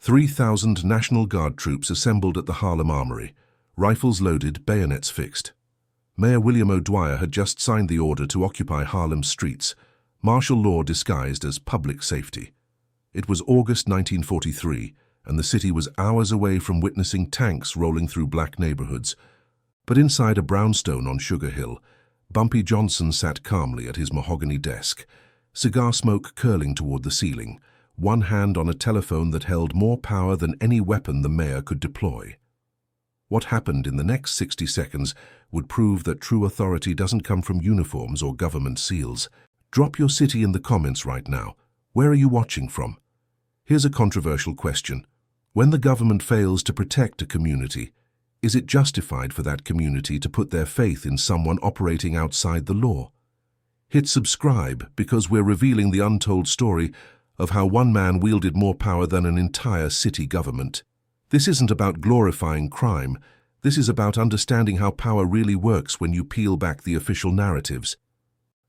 3,000 National Guard troops assembled at the Harlem Armory, rifles loaded, bayonets fixed. Mayor William O'Dwyer had just signed the order to occupy Harlem's streets, martial law disguised as public safety. It was August 1943, and the city was hours away from witnessing tanks rolling through black neighborhoods. But inside a brownstone on Sugar Hill, Bumpy Johnson sat calmly at his mahogany desk, cigar smoke curling toward the ceiling, one hand on a telephone that held more power than any weapon the mayor could deploy. What happened in the next 60 seconds would prove that true authority doesn't come from uniforms or government seals. Drop your city in the comments right now. Where are you watching from? Here's a controversial question. When the government fails to protect a community, is it justified for that community to put their faith in someone operating outside the law? Hit subscribe because we're revealing the untold story of how one man wielded more power than an entire city government. This isn't about glorifying crime. This is about understanding how power really works when you peel back the official narratives.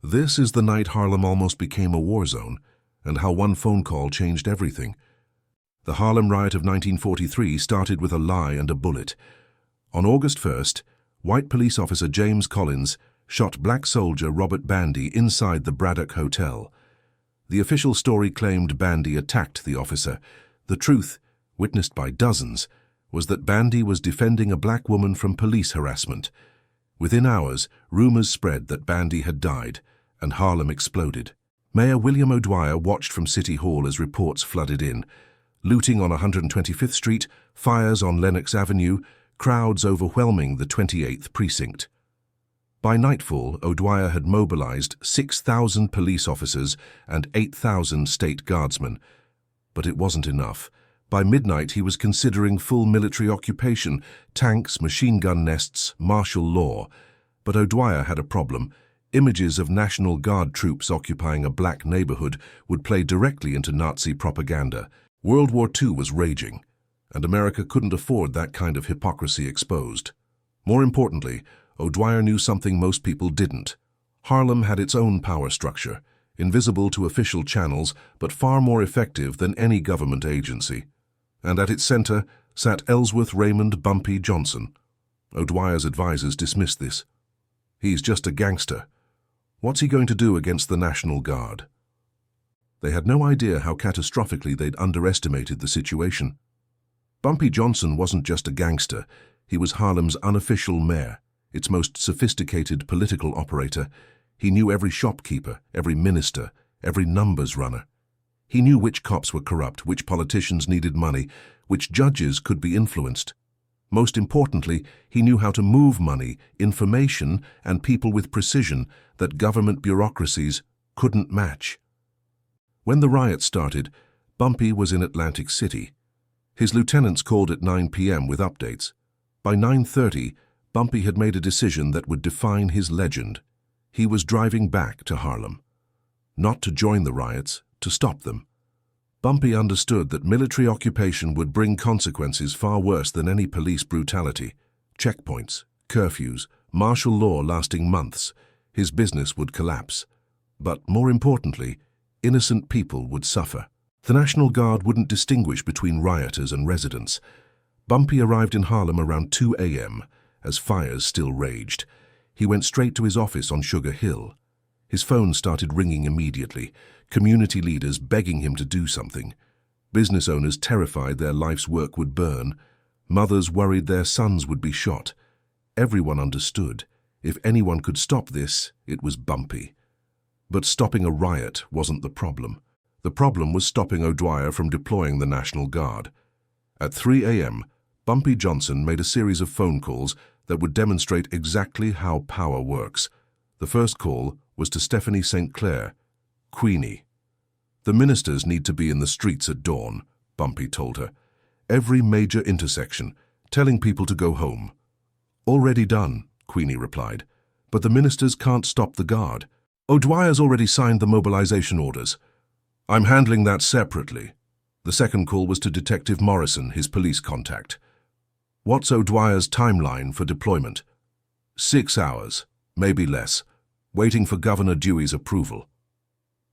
This is the night Harlem almost became a war zone, and how one phone call changed everything. The Harlem riot of 1943 started with a lie and a bullet. On August 1st, white police officer James Collins shot black soldier Robert Bandy inside the Braddock Hotel. The official story claimed Bandy attacked the officer. The truth, witnessed by dozens, was that Bandy was defending a black woman from police harassment. Within hours, rumors spread that Bandy had died, and Harlem exploded. Mayor William O'Dwyer watched from City Hall as reports flooded in. Looting on 125th Street, fires on Lenox Avenue, crowds overwhelming the 28th Precinct. By nightfall, O'Dwyer had mobilized 6,000 police officers and 8,000 state guardsmen. But it wasn't enough. By midnight, he was considering full military occupation, tanks, machine gun nests, martial law. But O'Dwyer had a problem. Images of National Guard troops occupying a black neighborhood would play directly into Nazi propaganda. World War II was raging, and America couldn't afford that kind of hypocrisy exposed. More importantly, O'Dwyer knew something most people didn't. Harlem had its own power structure, invisible to official channels, but far more effective than any government agency. And at its center sat Ellsworth Raymond Bumpy Johnson. O'Dwyer's advisors dismissed this. He's just a gangster. What's he going to do against the National Guard? They had no idea how catastrophically they'd underestimated the situation. Bumpy Johnson wasn't just a gangster. He was Harlem's unofficial mayor, its most sophisticated political operator. He knew every shopkeeper, every minister, every numbers runner. He knew which cops were corrupt, which politicians needed money, which judges could be influenced. Most importantly, he knew how to move money, information, and people with precision that government bureaucracies couldn't match. When the riot started, Bumpy was in Atlantic City. His lieutenants called at 9 p.m. with updates. By 9:30, Bumpy had made a decision that would define his legend. He was driving back to Harlem. Not to join the riots, to stop them. Bumpy understood that military occupation would bring consequences far worse than any police brutality. Checkpoints, curfews, martial law lasting months. His business would collapse. But more importantly, innocent people would suffer. The National Guard wouldn't distinguish between rioters and residents. Bumpy arrived in Harlem around 2 a.m., as fires still raged. He went straight to his office on Sugar Hill. His phone started ringing immediately, community leaders begging him to do something. Business owners terrified their life's work would burn. Mothers worried their sons would be shot. Everyone understood. If anyone could stop this, it was Bumpy. But stopping a riot wasn't the problem. The problem was stopping O'Dwyer from deploying the National Guard. At 3 a.m., Bumpy Johnson made a series of phone calls that would demonstrate exactly how power works. The first call was to Stephanie St. Clair, Queenie. "The ministers need to be in the streets at dawn," Bumpy told her. "Every major intersection, telling people to go home." "Already done," Queenie replied. "But the ministers can't stop the guard. O'Dwyer's already signed the mobilization orders." "I'm handling that separately." The second call was to Detective Morrison, his police contact. "What's O'Dwyer's timeline for deployment?" 6 hours, maybe less, waiting for Governor Dewey's approval."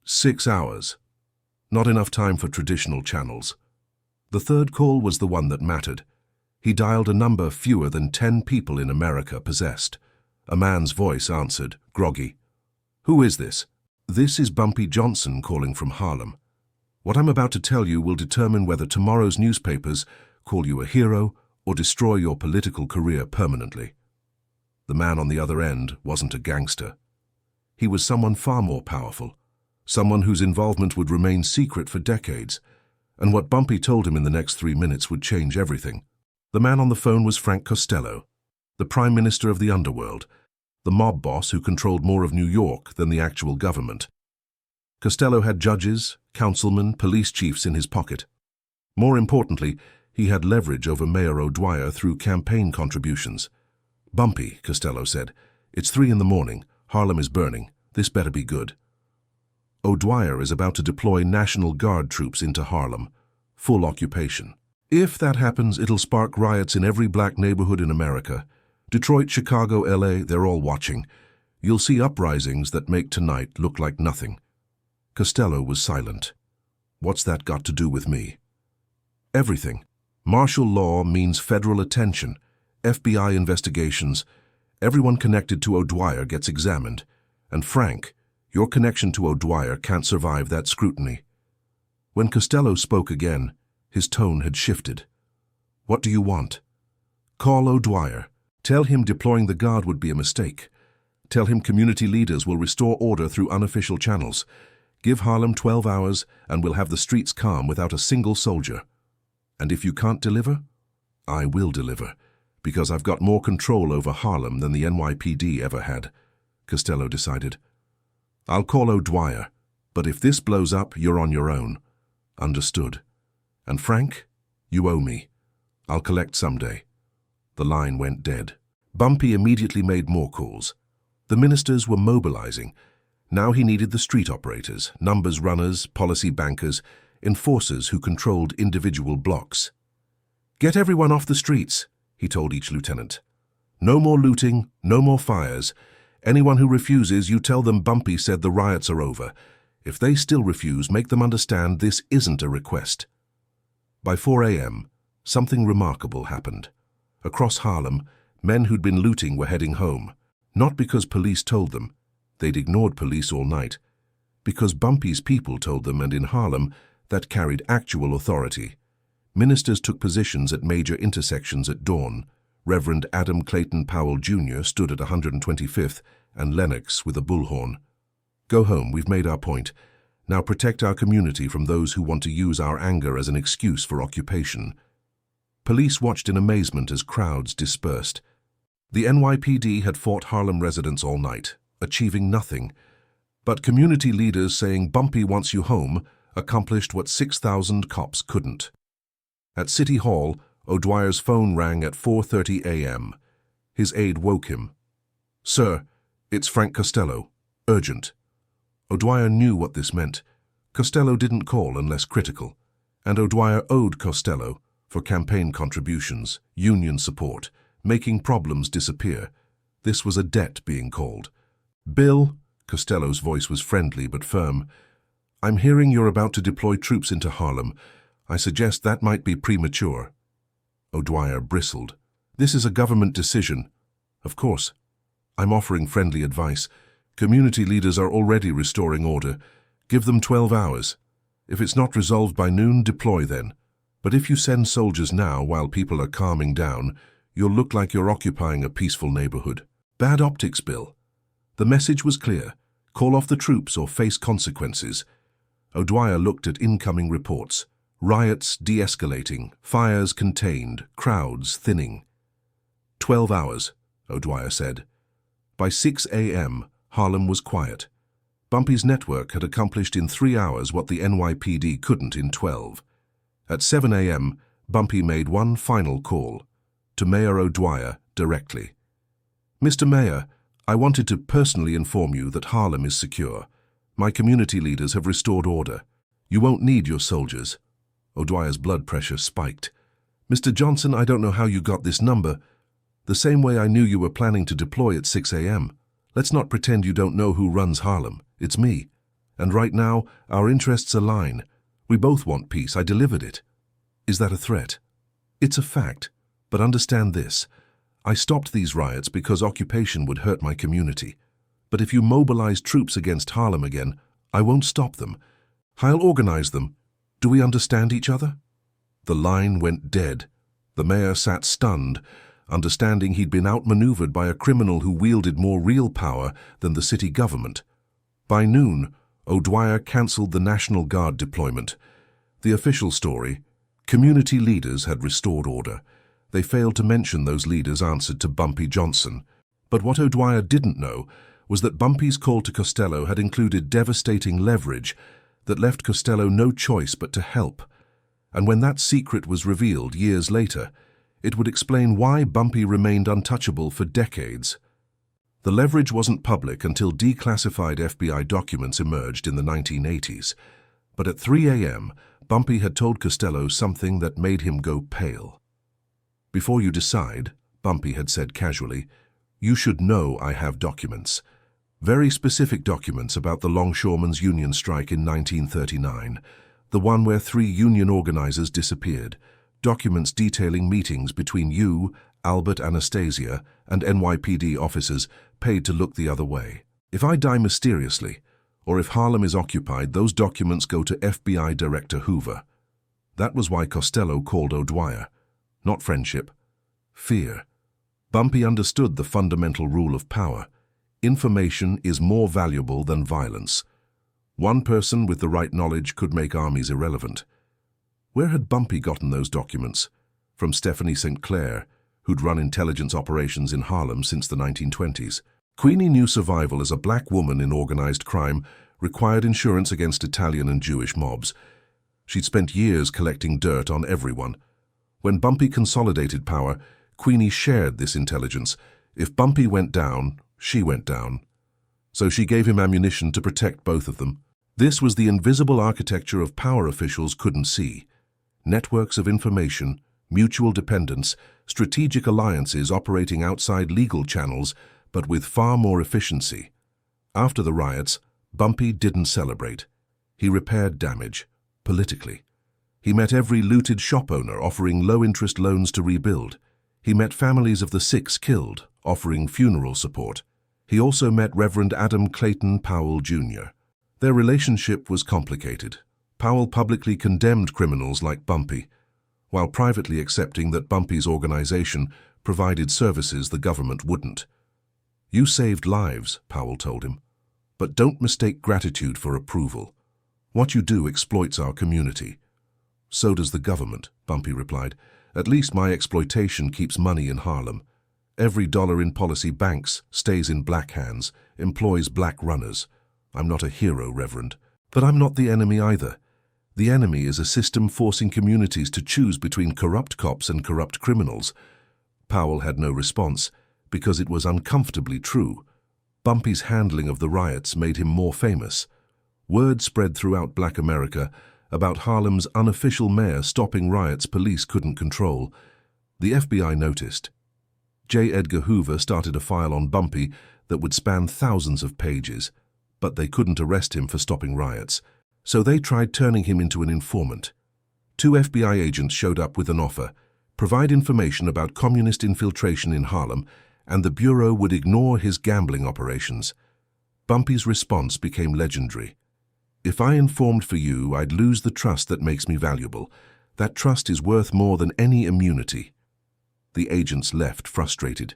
6 hours. Not enough time for traditional channels. The third call was the one that mattered. He dialed a number fewer than 10 people in America possessed. A man's voice answered, groggy. "Who is this?" "This is Bumpy Johnson calling from Harlem. What I'm about to tell you will determine whether tomorrow's newspapers call you a hero or destroy your political career permanently." The man on the other end wasn't a gangster. He was someone far more powerful, someone whose involvement would remain secret for decades, and what Bumpy told him in the next 3 minutes would change everything. The man on the phone was Frank Costello, the Prime Minister of the underworld, the mob boss who controlled more of New York than the actual government. Costello had judges, councilmen, police chiefs in his pocket. More importantly, he had leverage over Mayor O'Dwyer through campaign contributions. "Bumpy," Costello said, "it's 3 in the morning. Harlem is burning. This better be good. O'Dwyer is about to deploy National Guard troops into Harlem. Full occupation. If that happens, it'll spark riots in every black neighborhood in America. Detroit, Chicago, LA, they're all watching. You'll see uprisings that make tonight look like nothing." Costello was silent. "What's that got to do with me?" "Everything. Martial law means federal attention, FBI investigations. Everyone connected to O'Dwyer gets examined. And Frank, your connection to O'Dwyer can't survive that scrutiny." When Costello spoke again, his tone had shifted. "What do you want?" "Call O'Dwyer. Tell him deploying the Guard would be a mistake. Tell him community leaders will restore order through unofficial channels. Give Harlem 12 hours and we'll have the streets calm without a single soldier. And if you can't deliver, I will deliver, because I've got more control over Harlem than the NYPD ever had," Costello decided. "I'll call O'Dwyer, but if this blows up, you're on your own." "Understood. And Frank, you owe me. I'll collect someday." The line went dead. Bumpy immediately made more calls. The ministers were mobilizing. Now he needed the street operators, numbers runners, policy bankers, enforcers who controlled individual blocks. "Get everyone off the streets," he told each lieutenant. "No more looting, no more fires. Anyone who refuses, you tell them Bumpy said the riots are over. If they still refuse, make them understand this isn't a request." By 4 a.m., something remarkable happened. Across Harlem, men who'd been looting were heading home, not because police told them. They'd ignored police all night. Because Bumpy's people told them, and in Harlem, that carried actual authority. Ministers took positions at major intersections at dawn. Reverend Adam Clayton Powell Jr. stood at 125th and Lenox with a bullhorn. "Go home, we've made our point. Now protect our community from those who want to use our anger as an excuse for occupation." Police watched in amazement as crowds dispersed. The NYPD had fought Harlem residents all night, achieving nothing. But community leaders saying Bumpy wants you home accomplished what 6,000 cops couldn't. At City Hall, O'Dwyer's phone rang at 4:30 a.m. His aide woke him. "Sir, it's Frank Costello. Urgent." O'Dwyer knew what this meant. Costello didn't call unless critical, and O'Dwyer owed Costello for campaign contributions, union support, making problems disappear. This was a debt being called. "Bill," Costello's voice was friendly but firm, "I'm hearing you're about to deploy troops into Harlem. I suggest that might be premature." O'Dwyer bristled. "This is a government decision." "Of course. I'm offering friendly advice. Community leaders are already restoring order. Give them 12 hours. If it's not resolved by noon, deploy then. But if you send soldiers now while people are calming down, you'll look like you're occupying a peaceful neighborhood." Bad optics, Bill. The message was clear. Call off the troops or face consequences. O'Dwyer looked at incoming reports. Riots de-escalating, fires contained, crowds thinning. 12 hours, O'Dwyer said. By 6 a.m., Harlem was quiet. Bumpy's network had accomplished in 3 hours what the NYPD couldn't in 12. At 7 a.m., Bumpy made one final call, to Mayor O'Dwyer directly. "Mr. Mayor, I wanted to personally inform you that Harlem is secure. My community leaders have restored order. You won't need your soldiers." O'Dwyer's blood pressure spiked. "Mr. Johnson, I don't know how you got this number. The same way I knew you were planning to deploy at 6 a.m. Let's not pretend you don't know who runs Harlem. It's me. And right now, our interests align. We both want peace. I delivered it." Is that a threat? It's a fact, but understand this. I stopped these riots because occupation would hurt my community. But if you mobilize troops against Harlem again, I won't stop them. I'll organize them. Do we understand each other? The line went dead. The mayor sat stunned, understanding he'd been outmaneuvered by a criminal who wielded more real power than the city government. By noon, O'Dwyer cancelled the National Guard deployment. The official story: community leaders had restored order. They failed to mention those leaders answered to Bumpy Johnson. But what O'Dwyer didn't know was that Bumpy's call to Costello had included devastating leverage that left Costello no choice but to help. And when that secret was revealed years later, it would explain why Bumpy remained untouchable for decades. The leverage wasn't public until declassified FBI documents emerged in the 1980s. But at 3 a.m., Bumpy had told Costello something that made him go pale. "Before you decide," Bumpy had said casually, "you should know I have documents. Very specific documents about the Longshoremen's Union strike in 1939, the one where 3 union organizers disappeared, documents detailing meetings between you, Albert Anastasia, and NYPD officers paid to look the other way. If I die mysteriously, or if Harlem is occupied, those documents go to FBI Director Hoover." That was why Costello called O'Dwyer. Not friendship. Fear. Bumpy understood the fundamental rule of power. Information is more valuable than violence. One person with the right knowledge could make armies irrelevant. Where had Bumpy gotten those documents? From Stephanie St. Clair, who'd run intelligence operations in Harlem since the 1920s. Queenie knew survival as a black woman in organized crime required insurance against Italian and Jewish mobs. She'd spent years collecting dirt on everyone. When Bumpy consolidated power, Queenie shared this intelligence. If Bumpy went down, she went down. So she gave him ammunition to protect both of them. This was the invisible architecture of power officials couldn't see. Networks of information, mutual dependence, strategic alliances operating outside legal channels, but with far more efficiency. After the riots, Bumpy didn't celebrate. He repaired damage, politically. He met every looted shop owner offering low-interest loans to rebuild. He met families of the 6 killed, offering funeral support. He also met Reverend Adam Clayton Powell, Jr. Their relationship was complicated. Powell publicly condemned criminals like Bumpy, while privately accepting that Bumpy's organization provided services the government wouldn't. "You saved lives," Powell told him, "but don't mistake gratitude for approval. What you do exploits our community." "So does the government," Bumpy replied. "At least my exploitation keeps money in Harlem. Every dollar in policy banks stays in black hands, employs black runners. I'm not a hero, Reverend. But I'm not the enemy either. The enemy is a system forcing communities to choose between corrupt cops and corrupt criminals." Powell had no response, because it was uncomfortably true. Bumpy's handling of the riots made him more famous. Word spread throughout Black America about Harlem's unofficial mayor stopping riots police couldn't control. The FBI noticed. J. Edgar Hoover started a file on Bumpy that would span thousands of pages, but they couldn't arrest him for stopping riots, so they tried turning him into an informant. 2 FBI agents showed up with an offer: provide information about communist infiltration in Harlem, and the Bureau would ignore his gambling operations. Bumpy's response became legendary. "If I informed for you, I'd lose the trust that makes me valuable. That trust is worth more than any immunity." The agents left frustrated.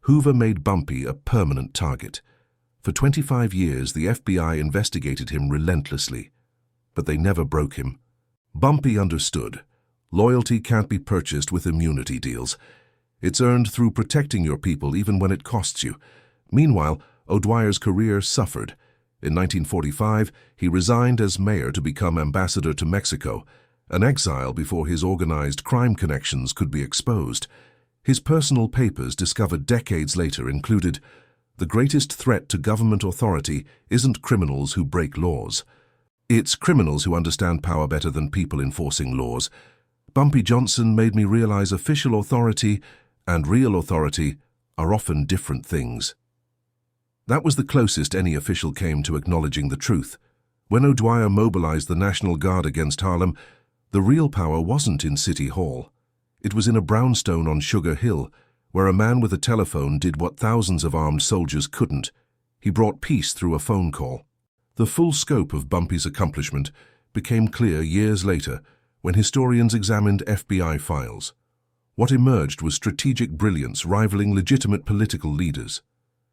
Hoover made Bumpy a permanent target. For 25 years, the FBI investigated him relentlessly, but they never broke him. Bumpy understood. Loyalty can't be purchased with immunity deals. It's earned through protecting your people even when it costs you. Meanwhile, O'Dwyer's career suffered. In 1945, he resigned as mayor to become ambassador to Mexico, an exile before his organized crime connections could be exposed. His personal papers, discovered decades later, included, "The greatest threat to government authority isn't criminals who break laws. It's criminals who understand power better than people enforcing laws. Bumpy Johnson made me realize official authority and real authority are often different things." That was the closest any official came to acknowledging the truth. When O'Dwyer mobilized the National Guard against Harlem, The real power wasn't in City Hall. It was in a brownstone on Sugar Hill, where a man with a telephone did what thousands of armed soldiers couldn't. He brought peace through a phone call. The full scope of Bumpy's accomplishment became clear years later when historians examined FBI files. What emerged was strategic brilliance rivaling legitimate political leaders.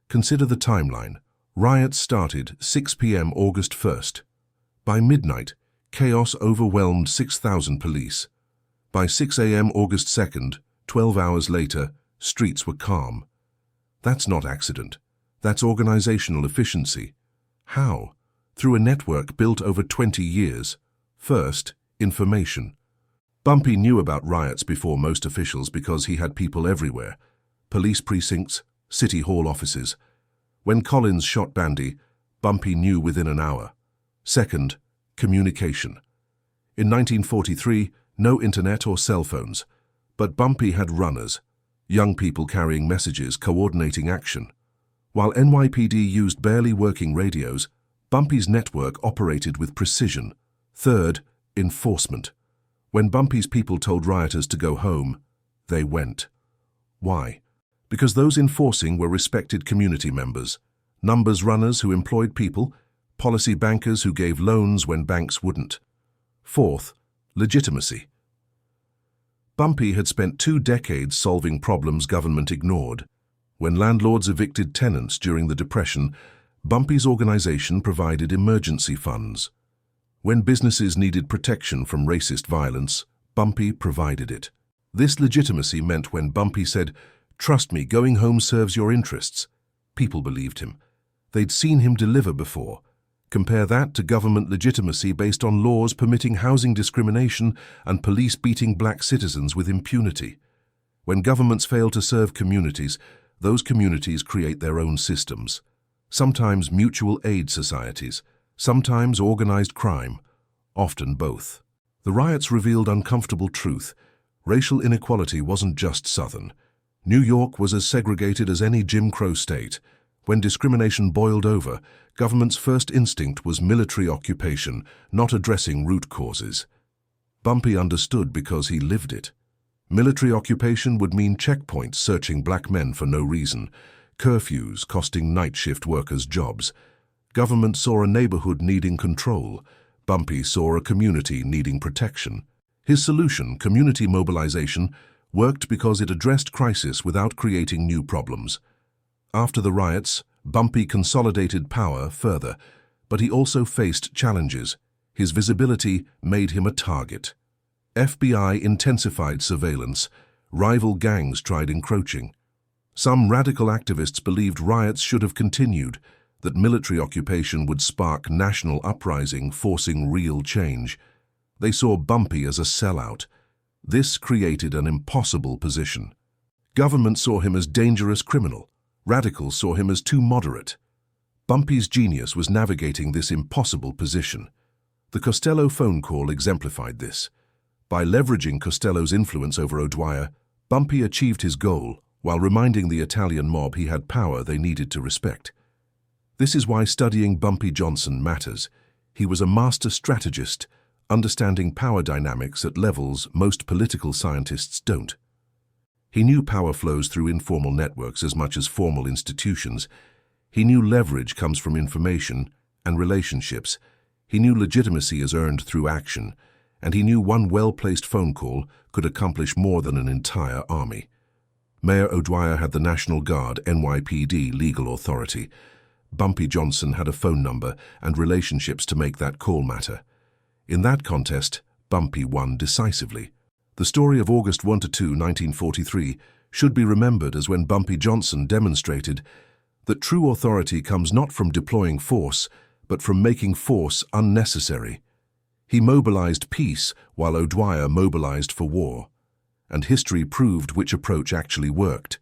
Consider the timeline. Riots started 6 p.m. August 1st. By midnight, chaos overwhelmed 6,000 police. By 6 a.m. August 2nd, 12 hours later, streets were calm. That's not accident. That's organizational efficiency. How? Through a network built over 20 years. First, information. Bumpy knew about riots before most officials because he had people everywhere. Police precincts, City Hall offices. When Collins shot Bandy, Bumpy knew within an hour. Second, communication. In 1943, no internet or cell phones, but Bumpy had runners, young people carrying messages, coordinating action. While NYPD used barely working radios, Bumpy's network operated with precision. Third, enforcement. When Bumpy's people told rioters to go home, they went. Why? Because those enforcing were respected community members, numbers runners who employed people, policy bankers who gave loans when banks wouldn't. Fourth, legitimacy. Bumpy had spent 2 decades solving problems government ignored. When landlords evicted tenants during the Depression, Bumpy's organization provided emergency funds. When businesses needed protection from racist violence, Bumpy provided it. This legitimacy meant when Bumpy said, "Trust me, going home serves your interests," people believed him. They'd seen him deliver before. Compare that to government legitimacy based on laws permitting housing discrimination and police beating black citizens with impunity. When governments fail to serve communities, those communities create their own systems. Sometimes mutual aid societies, sometimes organized crime, often both. The riots revealed uncomfortable truth. Racial inequality wasn't just Southern. New York was as segregated as any Jim Crow state. When discrimination boiled over, government's first instinct was military occupation, not addressing root causes. Bumpy understood because he lived it. Military occupation would mean checkpoints searching black men for no reason, curfews costing night shift workers jobs. Government saw a neighborhood needing control. Bumpy saw a community needing protection. His solution, community mobilization, worked because it addressed crisis without creating new problems. After the riots, Bumpy consolidated power further, but he also faced challenges. His visibility made him a target. FBI intensified surveillance. Rival gangs tried encroaching. Some radical activists believed riots should have continued, that military occupation would spark national uprising, forcing real change. They saw Bumpy as a sellout. This created an impossible position. Government saw him as dangerous criminal. Radicals saw him as too moderate. Bumpy's genius was navigating this impossible position. The Costello phone call exemplified this. By leveraging Costello's influence over O'Dwyer, Bumpy achieved his goal while reminding the Italian mob he had power they needed to respect. This is why studying Bumpy Johnson matters. He was a master strategist, understanding power dynamics at levels most political scientists don't. He knew power flows through informal networks as much as formal institutions. He knew leverage comes from information and relationships. He knew legitimacy is earned through action, and he knew one well-placed phone call could accomplish more than an entire army. Mayor O'Dwyer had the National Guard, NYPD, legal authority. Bumpy Johnson had a phone number and relationships to make that call matter. In that contest, Bumpy won decisively. The story of August 1–2, 1943 should be remembered as when Bumpy Johnson demonstrated that true authority comes not from deploying force, but from making force unnecessary. He mobilized peace while O'Dwyer mobilized for war. And history proved which approach actually worked.